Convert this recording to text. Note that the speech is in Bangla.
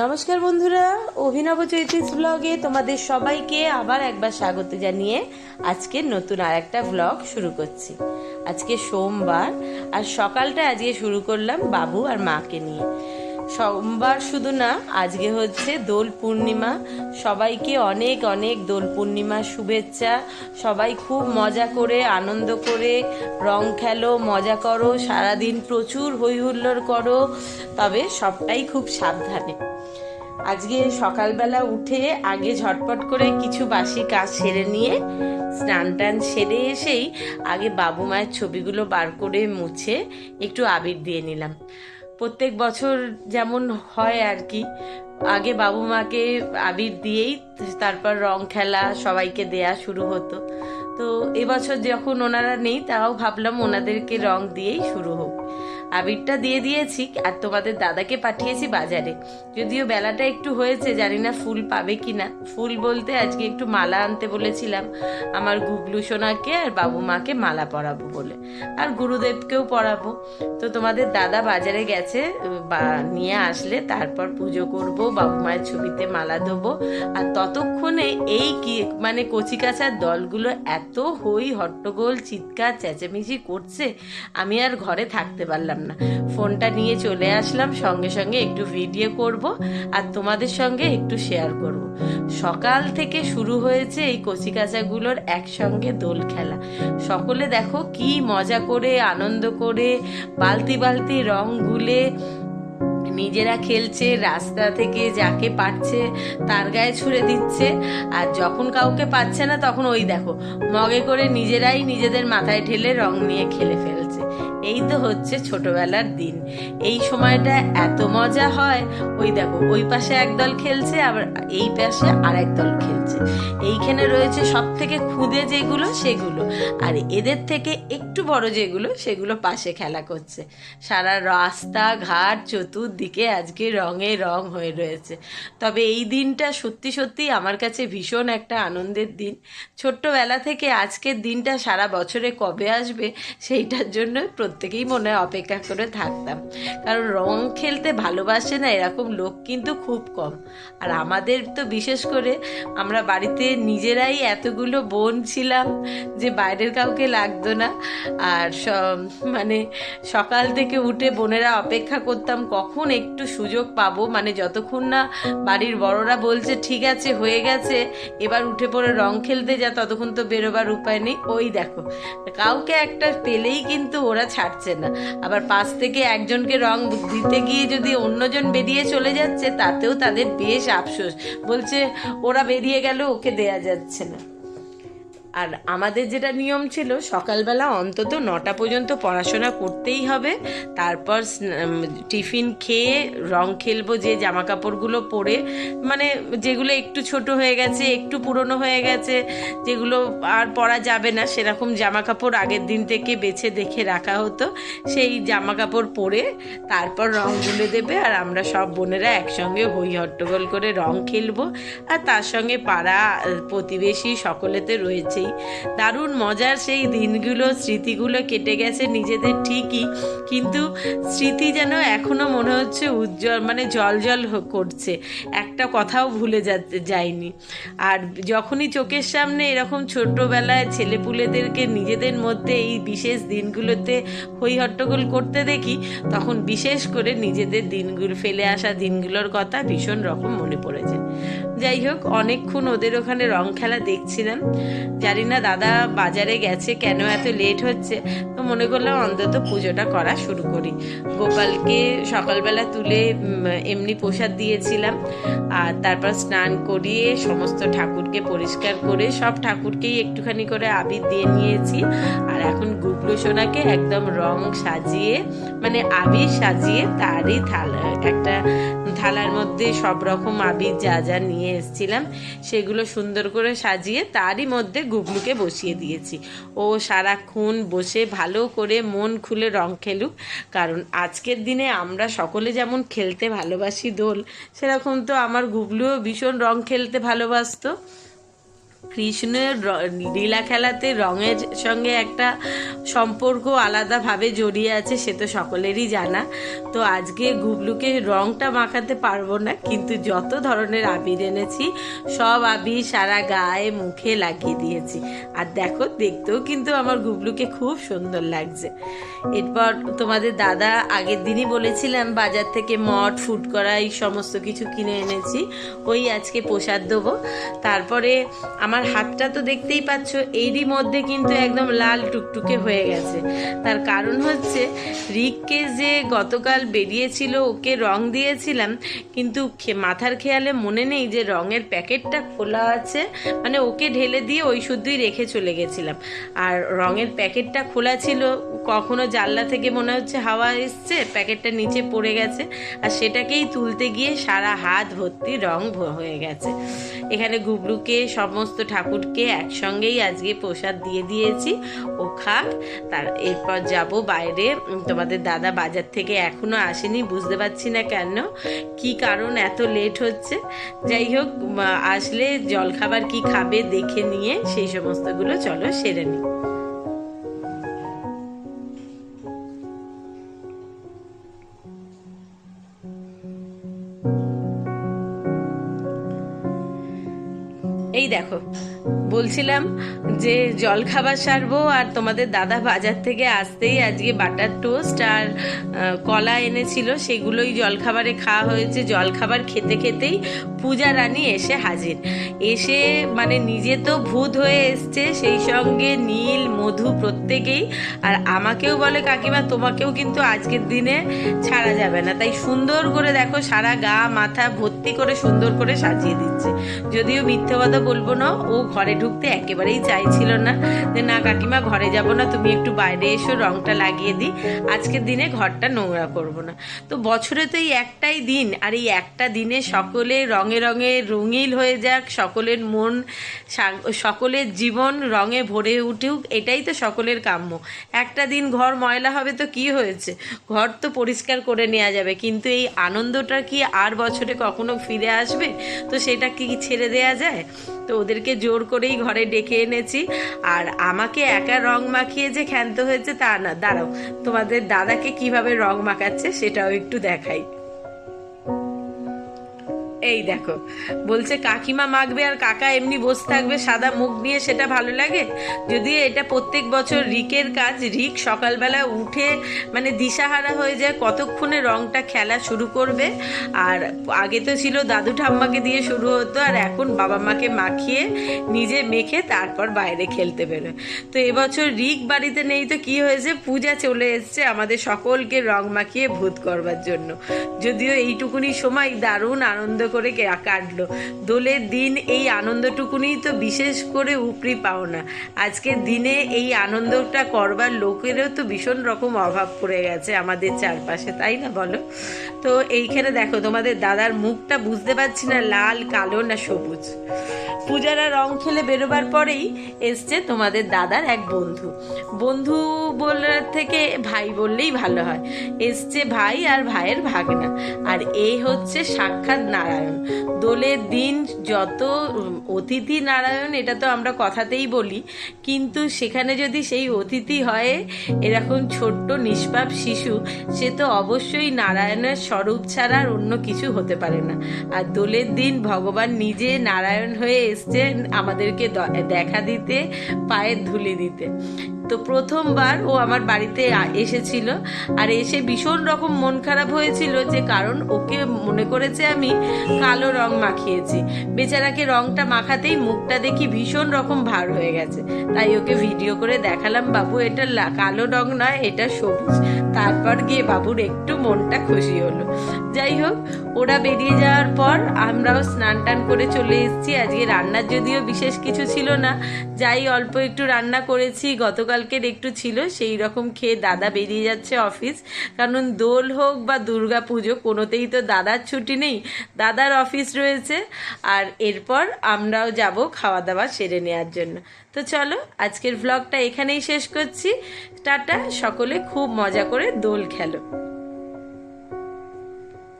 নমস্কার বন্ধুরা, অভিনব চৈত্রিস ব্লগে তোমাদের সবাইকে আবার একবার স্বাগত জানিয়ে আজকে নতুন আর একটা ব্লগ শুরু করছি। আজকে সোমবার আর সকালটা আজকে শুরু করলাম বাবু আর মাকে নিয়ে। সোমবার শুধু না, আজকে হচ্ছে দোল পূর্ণিমা। সবাইকে অনেক অনেক দোল পূর্ণিমার শুভেচ্ছা। সবাই খুব মজা করে আনন্দ করে রং খেলো, মজা করো, সারাদিন প্রচুর হই হুল্লোড় করো, তবে সবটাই খুব সাবধানে। আজকে সকালবেলা উঠে আগে ঝটপট করে কিছু বাসি কাজ সেরে নিয়ে স্নান টান সেরে এসেই আগে বাবু মায়ের ছবিগুলো বার করে মুছে একটু আবির দিয়ে নিলাম। প্রত্যেক বছর যেমন হয় আর কি, আগে বাবু মাকে আবির দিয়েই তারপর রং খেলা সবাইকে দেয়া শুরু হতো। তো এবছর যখন ওনারা নেই, তাও ভাবলাম ওনাদেরকে রং দিয়েই শুরু হোক। আবিরটা দিয়ে দিয়েছি আর তোমাদের দাদাকে পাঠিয়েছি বাজারে। যদিও বেলাটা একটু হয়েছে, জানি না ফুল পাবে কিনা। ফুল বলতে আজকে একটু মালা আনতে বলেছিলাম আমার গুগলু সোনাকে আর বাবু মাকে মালা পরাবো বলে, আর গুরুদেবকেও পরাবো। তো তোমাদের দাদা বাজারে গেছে, নিয়ে আসলে তারপর পুজো করব, বাবু মায়ের ছবিতে মালা দেবো। আর ততক্ষণে এই কি মানে কচিকাচার দলগুলো এত হই হট্টগোল চিৎকার চেঁচামেচি করছে, আমি আর ঘরে থাকতে পারলাম না। ফোনটা নিয়ে চলে আসলাম, সঙ্গে সঙ্গে একটু ভিডিও করব আর তোমাদের সঙ্গে একটু শেয়ার করব। সকাল থেকে শুরু হয়েছে এই কচিকাচাগুলোর একসঙ্গে দোল খেলা। সকলে দেখো কি মজা করে আনন্দ করে বালতি বালতি রং গুলে নিজেরা খেলছে, রাস্তা থেকে যাকে পাচ্ছে তার গায়ে ছুঁড়ে দিচ্ছে। আর যখন কাউকে পাচ্ছে না, তখন ওই দেখো মগে করে নিজেরাই নিজেদের মাথায় ঢেলে রং নিয়ে খেলে ফেলছে। এই তো হচ্ছে ছোটবেলার দিন। এই সময়টা এত মজা হয়। ওই দেখো ওই পাশে একদল খেলছে, আবার এই পাশে আর একদল খেলছে। এইখানে রয়েছে সব থেকে খুদে যেগুলো সেগুলো, আর এদের থেকে একটু বড় যেগুলো সেগুলো পাশে খেলা করছে। সারা রাস্তা ঘাট চতুর্দিকে আজকে রঙে রং হয়ে রয়েছে। তবে এই দিনটা সত্যি সত্যি আমার কাছে ভীষণ একটা আনন্দের দিন। ছোট্টবেলা থেকে আজকের দিনটা সারা বছরে কবে আসবে সেইটার জন্য প্রত্যেকেই মনে অপেক্ষা করে থাকতাম। কারণ রং খেলতে ভালোবাসে না এরকম লোক কিন্তু খুব কম। আর আমাদের তো বিশেষ করে আমরা বাড়িতে নিজেরাই এতগুলো বোন ছিলাম যে বাইরের কাউকে লাগতো না। আর মানে সকাল থেকে উঠে বোনেরা অপেক্ষা করতাম কখন একটু সুযোগ পাবো, মানে যতক্ষণ না বাড়ির বড়রা বলছে ঠিক আছে হয়ে গেছে এবার উঠে পড়ে রং খেলতে যা, ততক্ষণ তো বেরোবার উপায় নেই। ওই দেখো কাউকে একটা পেলেই কিন্তু ওরা ছাড়ছে না। আবার পাশ থেকে একজনকে রং দিতে গিয়ে যদি অন্যজন বেরিয়ে চলে যাচ্ছে, তাতেও তাদের বেশ আফসোস, বলছে ওরা বেরিয়ে গেল ওকে দেয়া যাচ্ছে না। আর আমাদের যেটা নিয়ম ছিল, সকালবেলা অন্তত 9টা পর্যন্ত পড়াশোনা করতেই হবে। তারপর টিফিন খেয়ে রং খেলবো, যে জামা কাপড়গুলো পরে মানে যেগুলো একটু ছোট হয়ে গেছে, একটু পুরনো হয়ে গেছে, যেগুলো আর পরা যাবে না, সেরকম জামা কাপড় আগের দিন থেকে বেছে দেখে রাখা হতো। সেই জামা কাপড় পরে তারপর রং গুলে দেবে, আর আমরা সব বোনেরা একসঙ্গে হই হট্টগোল করে রং খেলবো। আর তার সঙ্গে পাড়া প্রতিবেশী সকলেতে রয়েছে। দারুণ মজার সেই দিনগুলো, স্মৃতিগুলো কেটে গেছে নিজেদের ঠিকই, কিন্তু স্মৃতি যেন এখনো মনে হচ্ছে উজ্জ্বল, মানে জল জল করছে, একটা কথাও ভুলে যায়নি। আর যখনই চোখের সামনে এরকম ছোট্টবেলায় ছেলেপুলেদেরকে নিজেদের মধ্যে এই বিশেষ দিনগুলোতে হই হট্টগোল করতে দেখি, তখন বিশেষ করে নিজেদের দিনগুলো, ফেলে আসা দিনগুলোর কথা ভীষণ রকম মনে পড়েছে। যাই হোক, অনেকক্ষণ ওদের ওখানে রং খেলা দেখছিলাম। জানি না দাদা বাজারে গেছে, কেন এত লেট হচ্ছে, তো মনে করলাম অন্তত পুজোটা করা শুরু করি। গোপালকে সকালবেলা তুলে এমনি প্রসাদ দিয়েছিলাম, আর তারপর স্নান করিয়ে সমস্ত ঠাকুরকে পরিষ্কার করে সব ঠাকুরকেই একটুখানি করে আবির দিয়ে নিয়েছি। আর এখন গুগলু সোনাকে একদম রং সাজিয়ে, মানে আবির সাজিয়ে তারই একটা থালার মধ্যে সব রকম আবির যা যা নিয়ে এসেছিলাম সেগুলো সুন্দর করে সাজিয়ে তারই মধ্যে গুগলুকে বসিয়ে দিয়েছি। ও সারাক্ষণ বসে ভালো করে মন খুলে রং খেলুক। কারণ আজকের দিনে আমরা সকলে যেমন খেলতে ভালোবাসি দোল, সেরকম তো আমার গুগলুও ভীষণ রং খেলতে ভালোবাসতো। কৃষ্ণের লীলা খেলাতে রঙের সঙ্গে একটা সম্পর্ক আলাদাভাবে জড়িয়ে আছে, সে তো সকলেরই জানা। তো আজকে গুবলুকে রঙটা মাখাতে পারবো না, কিন্তু যত ধরনের আবির এনেছি সব আবির সারা গায়ে মুখে লাগিয়ে দিয়েছি। আর দেখো, দেখতেও কিন্তু আমার গুবলুকে খুব সুন্দর লাগছে। এরপর তোমাদের দাদা আগের দিনই বলেছিলাম বাজার থেকে মঠ, ফুটকড়া এই সমস্ত কিছু কিনে এনেছি, ওই আজকে প্রসাদ দেবো। তারপরে আমার হাতটা তো দেখতেই পাচ্ছ, এরই মধ্যে কিন্তু একদম লাল টুকটুকে হয়ে গেছে। তার কারণ হচ্ছে রিককে যে গতকাল বেরিয়েছিল ওকে রং দিয়েছিলাম, কিন্তু মাথার খেয়ালে মনে নেই যে রঙের প্যাকেটটা খোলা আছে, মানে ওকে ঢেলে দিয়ে ওই শুদ্ধই রেখে চলে গেছিলাম। আর রঙের প্যাকেটটা খোলা ছিল, কখনো জানলা থেকে মনে হচ্ছে হাওয়া এসছে, প্যাকেটটা নিচে পড়ে গেছে, আর সেটাকেই তুলতে গিয়ে সারা হাত ভর্তি রং হয়ে গেছে। এখানে গুবলুকে সমস্ত ঠাকুরকে একসঙ্গেই আজকে প্রসাদ দিয়ে দিয়েছি, ও খাক। তার এরপর যাব বাইরে। তোমাদের দাদা বাজার থেকে এখনো আসেনি, বুঝতে পারছি না কেন, কি কারণ এত লেট হচ্ছে। যাই হোক, আসলে জলখাবার কি খাবে দেখে নিয়ে সেই সমস্তগুলো চলো সেরে নিই। এই দেখো, বলছিলাম যে জলখাবার সারবো, আর তোমাদের দাদা বাজার থেকে আসতেই আজকে বাটার টোস্ট আর কলা এনেছিল, সেগুলোই জলখাবারে খাওয়া হয়েছে। জলখাবার খেতে খেতেই পূজা রানী এসে হাজির। এসে মানে নিজে তো ভূত হয়ে এসছে, সেই সঙ্গে নীল, মধু প্রত্যেকেই। আর আমাকেও বলে কাকিমা তোমাকেও কিন্তু আজকের দিনে ছাড়া যাবে না, তাই সুন্দর করে দেখো সারা গা মাথা ভর্তি করে সুন্দর করে সাজিয়ে দিচ্ছে। যদিও মিথ্যে কথা বলবো না, ও ঘরে ঢুকতে একেবারেই চাইছিল না, যে না কাকিমা ঘরে যাব না, তুমি একটু বাইরে এসো, রংটা লাগিয়ে দিই, আজকের দিনে ঘরটা নোংরা করব না। তো বছরে তো এই একটাই দিন, আর এই একটা দিনে সকলে রঙে রঙে রঙিন হয়ে যাক, সকলের মন, সকলের জীবন রঙে ভরে উঠুক, এটাই তো সকলের কাম্য। একটা দিন ঘর ময়লা হবে তো কি হয়েছে, ঘর তো পরিষ্কার করে নেওয়া যাবে, কিন্তু এই আনন্দটা কি আর বছরে কখনো ফিরে আসবে? তো সেটা কি ছেড়ে দেয়া যায়? তো ওদেরকে জোর করেই ঘরে ডেকে এনেছি। আর আমাকে একা রং মাখিয়ে যে ক্ষান্ত হয়েছে তা না, দাঁড়াও তোমাদের দাদাকে কিভাবে রং মাখাচ্ছে সেটাও একটু দেখাই। এই দেখো, বলছে কাকিমা মাখবে আর কাকা এমনি বসে থাকবে সাদা মুখ নিয়ে, সেটা ভালো লাগে? যদিও এটা প্রত্যেক বছর রিকের কাজ। রিক সকালবেলা উঠে মানে দিশাহারা হয়ে যায় কতক্ষণে রংটা খেলা শুরু করবে। আর আগে তো ছিল দাদু ঠাম্মাকে দিয়ে শুরু হতো, আর এখন বাবা মাকে মাখিয়ে নিজে মেখে তারপর বাইরে খেলতে বেরোয়। তো এবছর রিক বাড়িতে নেই, তো কি হয়েছে, পূজা চলে এসছে আমাদের সকলকে রং মাখিয়ে ভূত করবার জন্য। যদিও এইটুকুনি সময় দারুণ আনন্দ করে কাটলো। দোলের দিন এই আনন্দটুকুনি তো বিশেষ করে উপরি পাওনা। আজকের দিনে এই আনন্দটা করবার লোকেরও তো ভীষণ রকম অভাব পড়ে গেছে আমাদের চারপাশে, তাই না বলো? তো এইখানে দেখো তোমাদের দাদার মুখটা বুঝতে পারছি না লাল, কালো না সবুজ। পূজারা রং খেলে বেরোবার পরেই এসছে তোমাদের দাদার এক বন্ধু। বন্ধু বলার থেকে ভাই বললেই ভালো হয়। এসছে ভাই আর ভাইয়ের ভাগনা, আর এই হচ্ছে সাক্ষাৎ নারায়ণ। দোলের দিন যত অতিথি নারায়ণ, এটা তো আমরা কথাতেই বলি, কিন্তু সেখানে যদি সেই অতিথি হয় এরকম ছোট্ট নিষ্পাপ শিশু, সে তো অবশ্যই নারায়ণের স্বরূপ ছাড়া আর অন্য কিছু হতে পারে না। আর দোলের দিন ভগবান নিজে নারায়ণ হয়ে এসছেন আমাদেরকে দেখা দিতে, পায়ের ধুলি দিতে। তো প্রথমবার ও আমার বাড়িতে এসেছিল, আর এসে ভীষণ রকম মন খারাপ হয়েছিল, যে কারণ ওকে মনে করেছে আমি কালো রং মাখিয়েছি। বেচারাকে রংটা মাখাতেই মুখটা দেখি ভীষণ রকম ভার হয়ে গেছে। তাই ওকে ভিডিও করে দেখালাম, বাবু এটা কালো রং নয়, এটা সবুজ। তারপর গিয়ে বাবুর একটু মনটা খুশি হলো। যাই হোক, ওরা বেরিয়ে যাওয়ার পর আমরাও স্নান টান করে চলে এসেছি। আজকে রান্নার যদিও বিশেষ কিছু ছিল না, যাই অল্প একটু রান্না করেছি, গতকালকের একটু ছিল, সেই রকম খেয়ে দাদা বেরিয়ে যাচ্ছে অফিস। কারণ দোল হোক বা দুর্গা পুজো, কোনোতেই তো দাদার ছুটি নেই, দাদার অফিস রয়েছে। আর এরপর আমরাও যাব খাওয়া দাওয়া সেরে নেওয়ার জন্য। তো চলো আজকের ভ্লগটা এখানেই শেষ করছি। টাটা, সকলে খুব মজা করে দোল খেলো।